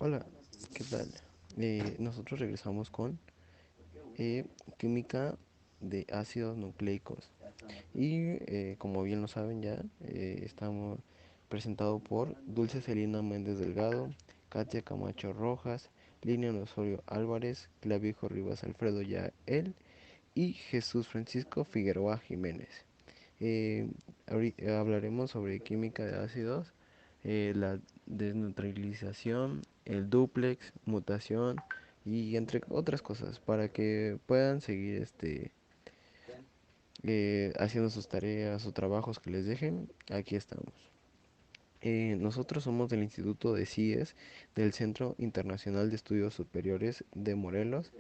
Hola, ¿qué tal? Nosotros regresamos con eh, química de ácidos nucleicos y como bien lo saben ya, estamos presentados por Dulce Celina Méndez Delgado, Katia Camacho Rojas, Lilian Osorio Álvarez, Clavijo Rivas Alfredo Yael y Jesús Francisco Figueroa Jiménez. Eh, Hablaremos sobre química de ácidos, la desneutralización, el dúplex, mutación y entre otras cosas para que puedan seguir haciendo sus tareas o trabajos que les dejen. Aquí estamos. Nosotros somos del Instituto de CIES del Centro Internacional de Estudios Superiores de Morelos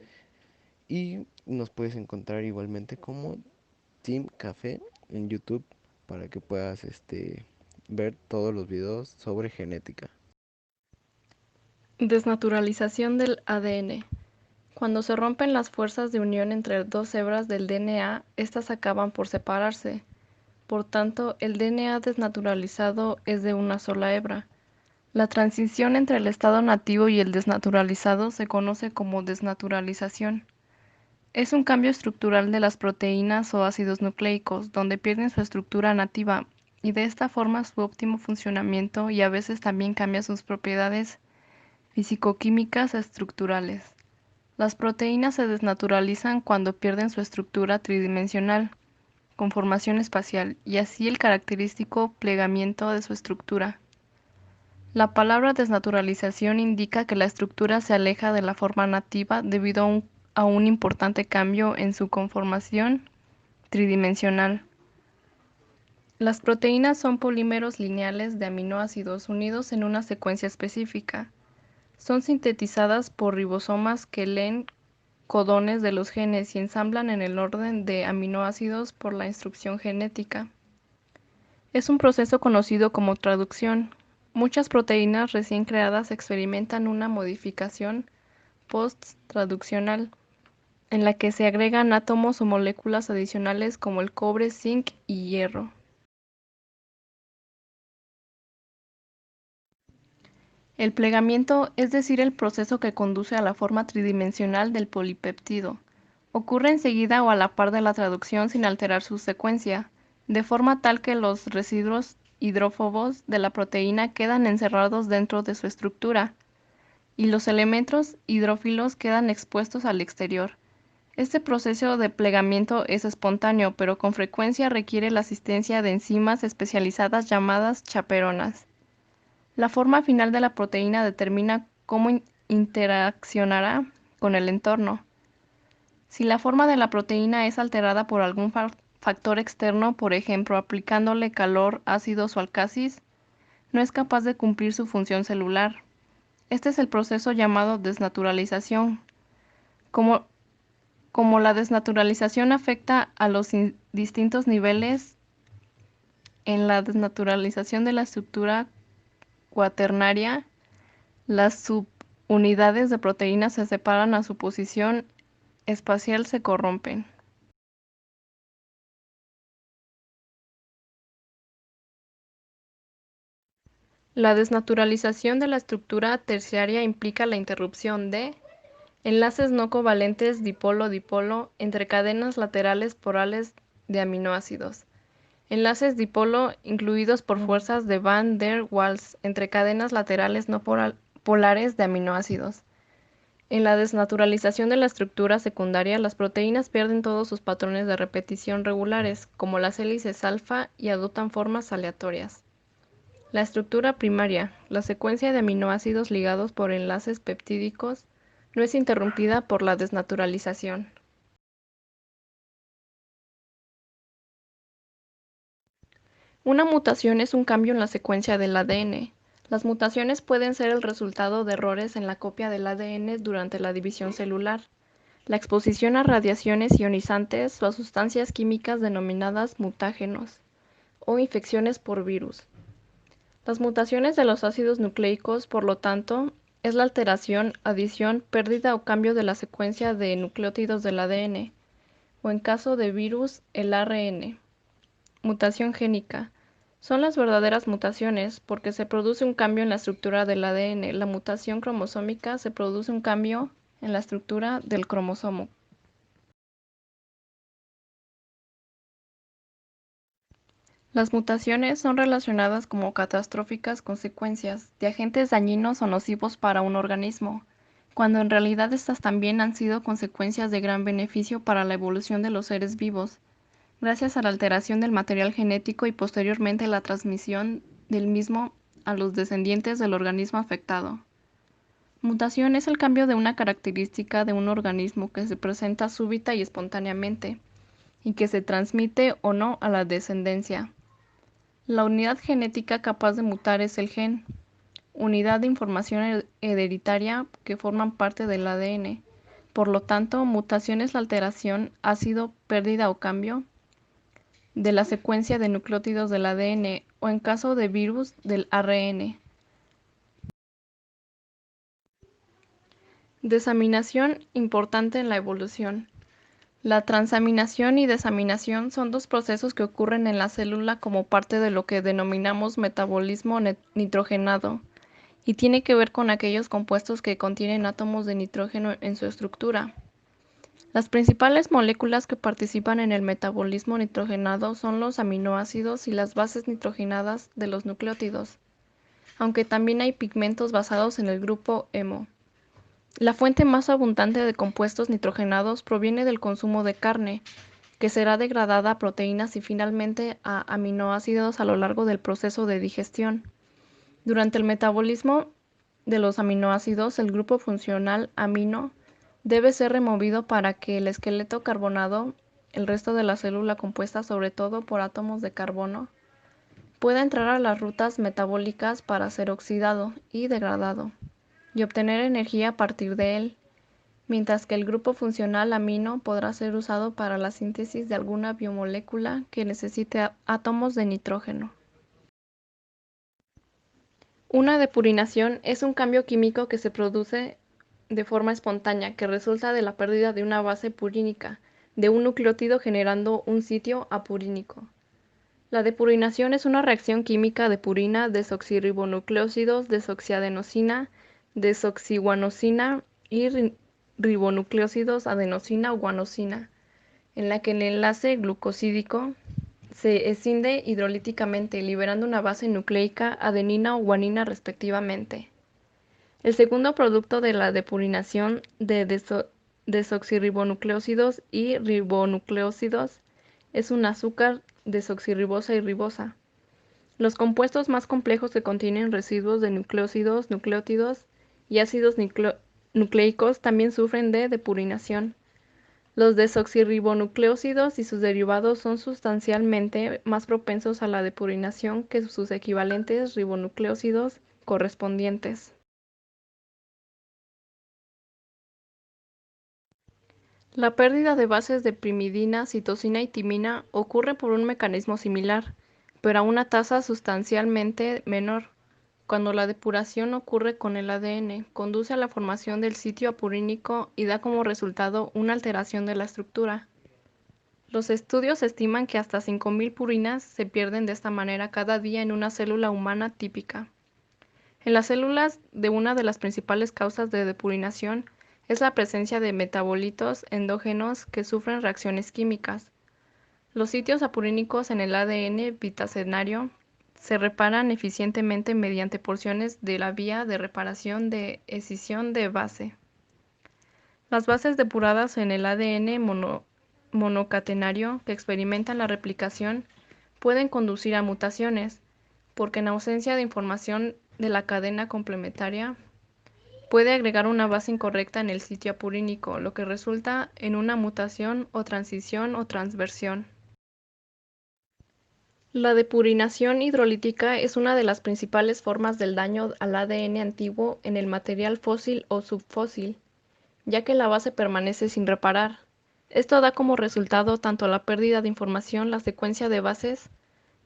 y nos puedes encontrar igualmente como Team Café en YouTube para que puedas ver todos los videos sobre genética. Desnaturalización del ADN. Cuando se rompen las fuerzas de unión entre dos hebras del DNA, éstas acaban por separarse. Por tanto, el DNA desnaturalizado es de una sola hebra. La transición entre el estado nativo y el desnaturalizado se conoce como desnaturalización. Es un cambio estructural de las proteínas o ácidos nucleicos, donde pierden su estructura nativa y de esta forma su óptimo funcionamiento y a veces también cambia sus propiedades fisicoquímicas estructurales. Las proteínas se desnaturalizan cuando pierden su estructura tridimensional, conformación espacial, y así el característico plegamiento de su estructura. La palabra desnaturalización indica que la estructura se aleja de la forma nativa debido a un importante cambio en su conformación tridimensional. Las proteínas son polímeros lineales de aminoácidos unidos en una secuencia específica. Son sintetizadas por ribosomas que leen codones de los genes y ensamblan en el orden de aminoácidos por la instrucción genética. Es un proceso conocido como traducción. Muchas proteínas recién creadas experimentan una modificación post-traduccional, en la que se agregan átomos o moléculas adicionales como el cobre, zinc y hierro. El plegamiento, es decir, el proceso que conduce a la forma tridimensional del polipéptido, ocurre enseguida o a la par de la traducción sin alterar su secuencia, de forma tal que los residuos hidrófobos de la proteína quedan encerrados dentro de su estructura y los elementos hidrófilos quedan expuestos al exterior. Este proceso de plegamiento es espontáneo, pero con frecuencia requiere la asistencia de enzimas especializadas llamadas chaperonas. La forma final de la proteína determina cómo interaccionará con el entorno. Si la forma de la proteína es alterada por algún factor externo, por ejemplo, aplicándole calor, ácidos o alcasis, no es capaz de cumplir su función celular. Este es el proceso llamado desnaturalización. Como, como la desnaturalización afecta a los distintos niveles en la desnaturalización de la estructura cuaternaria, las subunidades de proteínas se separan a su posición espacial se corrompen. La desnaturalización de la estructura terciaria implica la interrupción de enlaces no covalentes dipolo-dipolo entre cadenas laterales porales de aminoácidos. Enlaces dipolo incluidos por fuerzas de Van der Waals entre cadenas laterales no polares de aminoácidos. En la desnaturalización de la estructura secundaria, las proteínas pierden todos sus patrones de repetición regulares, como las hélices alfa, y adoptan formas aleatorias. La estructura primaria, la secuencia de aminoácidos ligados por enlaces peptídicos, no es interrumpida por la desnaturalización. Una mutación es un cambio en la secuencia del ADN. Las mutaciones pueden ser el resultado de errores en la copia del ADN durante la división celular, la exposición a radiaciones ionizantes o a sustancias químicas denominadas mutágenos, o infecciones por virus. Las mutaciones de los ácidos nucleicos, por lo tanto, es la alteración, adición, pérdida o cambio de la secuencia de nucleótidos del ADN, o en caso de virus, el ARN. Mutación génica. Son las verdaderas mutaciones, porque se produce un cambio en la estructura del ADN. La mutación cromosómica se produce un cambio en la estructura del cromosomo. Las mutaciones son relacionadas como catastróficas consecuencias de agentes dañinos o nocivos para un organismo, cuando en realidad estas también han sido consecuencias de gran beneficio para la evolución de los seres vivos, gracias a la alteración del material genético y posteriormente la transmisión del mismo a los descendientes del organismo afectado. Mutación es el cambio de una característica de un organismo que se presenta súbita y espontáneamente, y que se transmite o no a la descendencia. La unidad genética capaz de mutar es el gen, unidad de información hereditaria que forman parte del ADN. Por lo tanto, mutación es la alteración, ácido, pérdida o cambio de la secuencia de nucleótidos del ADN o en caso de virus del ARN. Desaminación importante en la evolución. La transaminación y desaminación son dos procesos que ocurren en la célula como parte de lo que denominamos metabolismo nitrogenado y tiene que ver con aquellos compuestos que contienen átomos de nitrógeno en su estructura. Las principales moléculas que participan en el metabolismo nitrogenado son los aminoácidos y las bases nitrogenadas de los nucleótidos, aunque también hay pigmentos basados en el grupo hemo. La fuente más abundante de compuestos nitrogenados proviene del consumo de carne, que será degradada a proteínas y finalmente a aminoácidos a lo largo del proceso de digestión. Durante el metabolismo de los aminoácidos, el grupo funcional amino debe ser removido para que el esqueleto carbonado, el resto de la célula compuesta sobre todo por átomos de carbono, pueda entrar a las rutas metabólicas para ser oxidado y degradado y obtener energía a partir de él, mientras que el grupo funcional amino podrá ser usado para la síntesis de alguna biomolécula que necesite átomos de nitrógeno. Una depurinación es un cambio químico que se produce de forma espontánea que resulta de la pérdida de una base purínica de un nucleótido generando un sitio apurínico. La depurinación es una reacción química de purina, desoxirribonucleósidos, desoxiadenosina, desoxiguanosina y ribonucleósidos adenosina o guanosina, en la que el enlace glucosídico se escinde hidrolíticamente, liberando una base nucleica, adenina o guanina respectivamente. El segundo producto de la depurinación de desoxirribonucleósidos y ribonucleósidos es un azúcar desoxirribosa y ribosa. Los compuestos más complejos que contienen residuos de nucleósidos, nucleótidos y ácidos nucleicos también sufren de depurinación. Los desoxirribonucleósidos y sus derivados son sustancialmente más propensos a la depurinación que sus equivalentes ribonucleósidos correspondientes. La pérdida de bases de primidina, citosina y timina ocurre por un mecanismo similar, pero a una tasa sustancialmente menor. Cuando la depuración ocurre con el ADN, conduce a la formación del sitio apurínico y da como resultado una alteración de la estructura. Los estudios estiman que hasta 5.000 purinas se pierden de esta manera cada día en una célula humana típica. En las células de una de las principales causas de depurinación es la presencia de metabolitos endógenos que sufren reacciones químicas. Los sitios apurínicos en el ADN bitacenario se reparan eficientemente mediante porciones de la vía de reparación de escisión de base. Las bases depuradas en el ADN monocatenario que experimentan la replicación pueden conducir a mutaciones, porque en ausencia de información de la cadena complementaria, puede agregar una base incorrecta en el sitio apurínico, lo que resulta en una mutación o transición o transversión. La depurinación hidrolítica es una de las principales formas del daño al ADN antiguo en el material fósil o subfósil, ya que la base permanece sin reparar. Esto da como resultado tanto la pérdida de información, la secuencia de bases,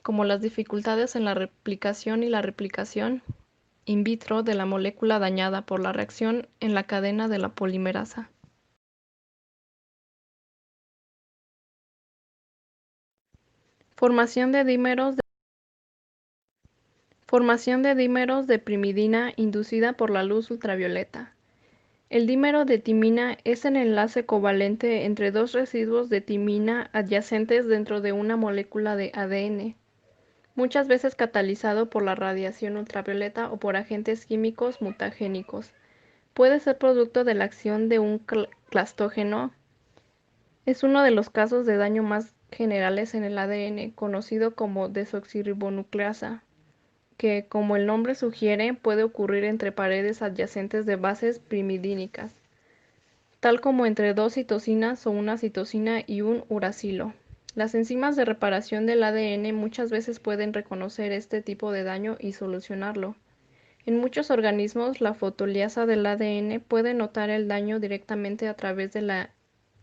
como las dificultades en la replicación y la replicación in vitro de la molécula dañada por la reacción en la cadena de la polimerasa. Formación de dímeros Formación de dímeros de primidina inducida por la luz ultravioleta. El dímero de timina es el enlace covalente entre dos residuos de timina adyacentes dentro de una molécula de ADN, muchas veces catalizado por la radiación ultravioleta o por agentes químicos mutagénicos. Puede ser producto de la acción de un clastógeno. Es uno de los casos de daño más generales en el ADN, conocido como desoxirribonucleasa, que, como el nombre sugiere, puede ocurrir entre paredes adyacentes de bases primidínicas, tal como entre dos citosinas o una citosina y un uracilo. Las enzimas de reparación del ADN muchas veces pueden reconocer este tipo de daño y solucionarlo. En muchos organismos, la fotoliasa del ADN puede notar el daño directamente a través de la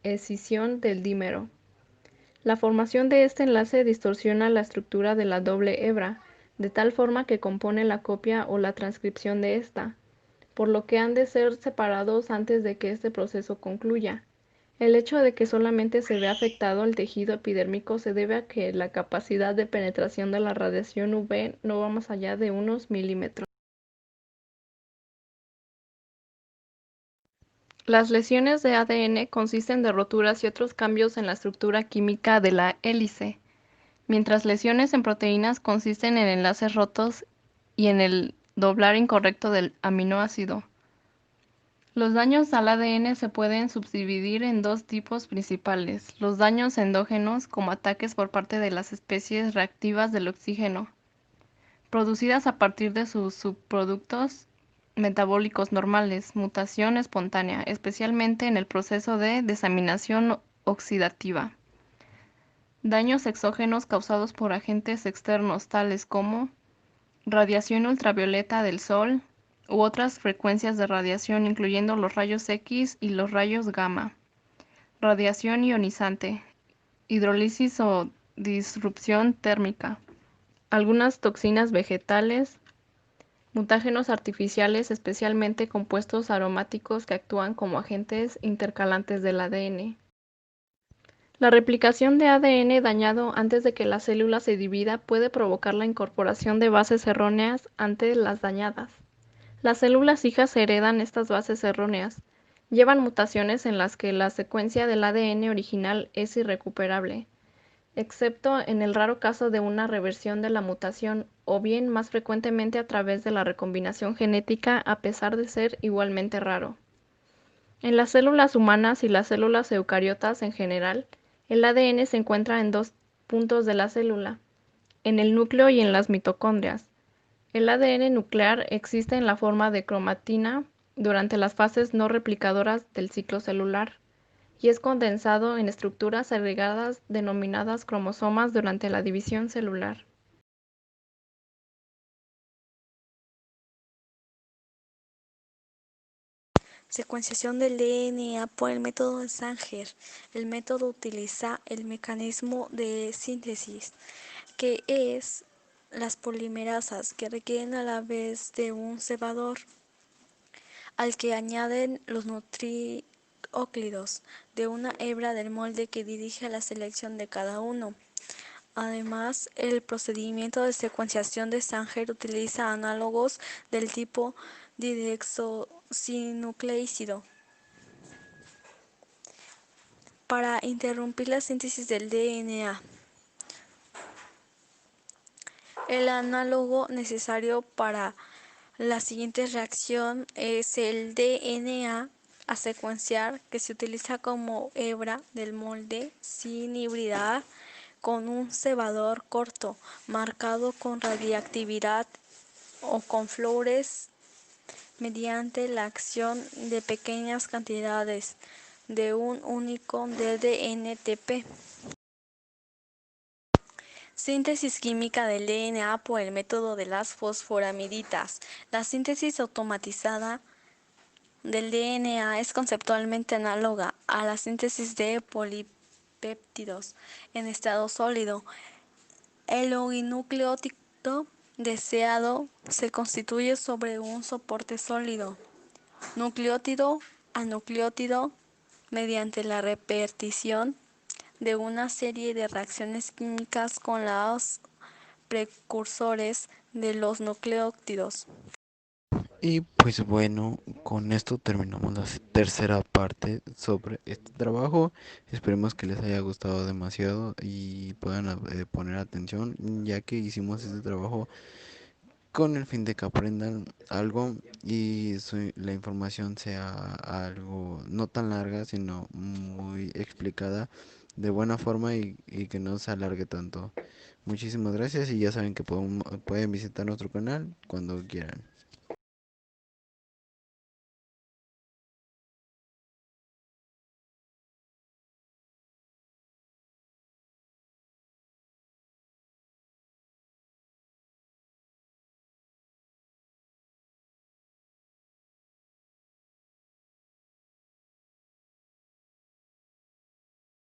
escisión del dímero. La formación de este enlace distorsiona la estructura de la doble hebra, de tal forma que compone la copia o la transcripción de esta, por lo que han de ser separados antes de que este proceso concluya. El hecho de que solamente se vea afectado el tejido epidérmico se debe a que la capacidad de penetración de la radiación UV no va más allá de unos milímetros. Las lesiones de ADN consisten de roturas y otros cambios en la estructura química de la hélice, mientras lesiones en proteínas consisten en enlaces rotos y en el doblar incorrecto del aminoácido. Los daños al ADN se pueden subdividir en dos tipos principales: los daños endógenos, como ataques por parte de las especies reactivas del oxígeno, producidas a partir de sus subproductos metabólicos normales, mutación espontánea, especialmente en el proceso de desaminación oxidativa. Daños exógenos causados por agentes externos tales como radiación ultravioleta del sol u otras frecuencias de radiación, incluyendo los rayos X y los rayos gamma, radiación ionizante, hidrólisis o disrupción térmica, algunas toxinas vegetales, mutágenos artificiales, especialmente compuestos aromáticos que actúan como agentes intercalantes del ADN. La replicación de ADN dañado antes de que la célula se divida puede provocar la incorporación de bases erróneas ante las dañadas. Las células hijas heredan estas bases erróneas. Llevan mutaciones en las que la secuencia del ADN original es irrecuperable, excepto en el raro caso de una reversión de la mutación, o bien más frecuentemente a través de la recombinación genética, a pesar de ser igualmente raro. En las células humanas y las células eucariotas en general, el ADN se encuentra en dos puntos de la célula, en el núcleo y en las mitocondrias. El ADN nuclear existe en la forma de cromatina durante las fases no replicadoras del ciclo celular y es condensado en estructuras agregadas denominadas cromosomas durante la división celular. Secuenciación del DNA por el método de Sanger. El método utiliza el mecanismo de síntesis, que es las polimerasas, que requieren a la vez de un cebador, al que añaden los nucleótidos de una hebra del molde que dirige a la selección de cada uno. Además, el procedimiento de secuenciación de Sanger utiliza análogos del tipo dideoxirribonucleósido para interrumpir la síntesis del DNA. El análogo necesario para la siguiente reacción es el DNA a secuenciar, que se utiliza como hebra del molde sin hibridar con un cebador corto, marcado con radiactividad o con flúores mediante la acción de pequeñas cantidades de un único DNTP. Síntesis química del DNA por el método de las fosforamiditas. La síntesis automatizada del DNA es conceptualmente análoga a la síntesis de polipéptidos en estado sólido. El oligonucleótido deseado se constituye sobre un soporte sólido, nucleótido a nucleótido, mediante la repetición de una serie de reacciones químicas con las precursores de los nucleótidos. Y pues bueno, con esto terminamos la tercera parte sobre este trabajo. Esperemos que les haya gustado demasiado y puedan poner atención, ya que hicimos este trabajo con el fin de que aprendan algo y la información sea algo no tan larga, sino muy explicada de buena forma y que no se alargue tanto. Muchísimas gracias y ya saben que pueden visitar nuestro canal cuando quieran.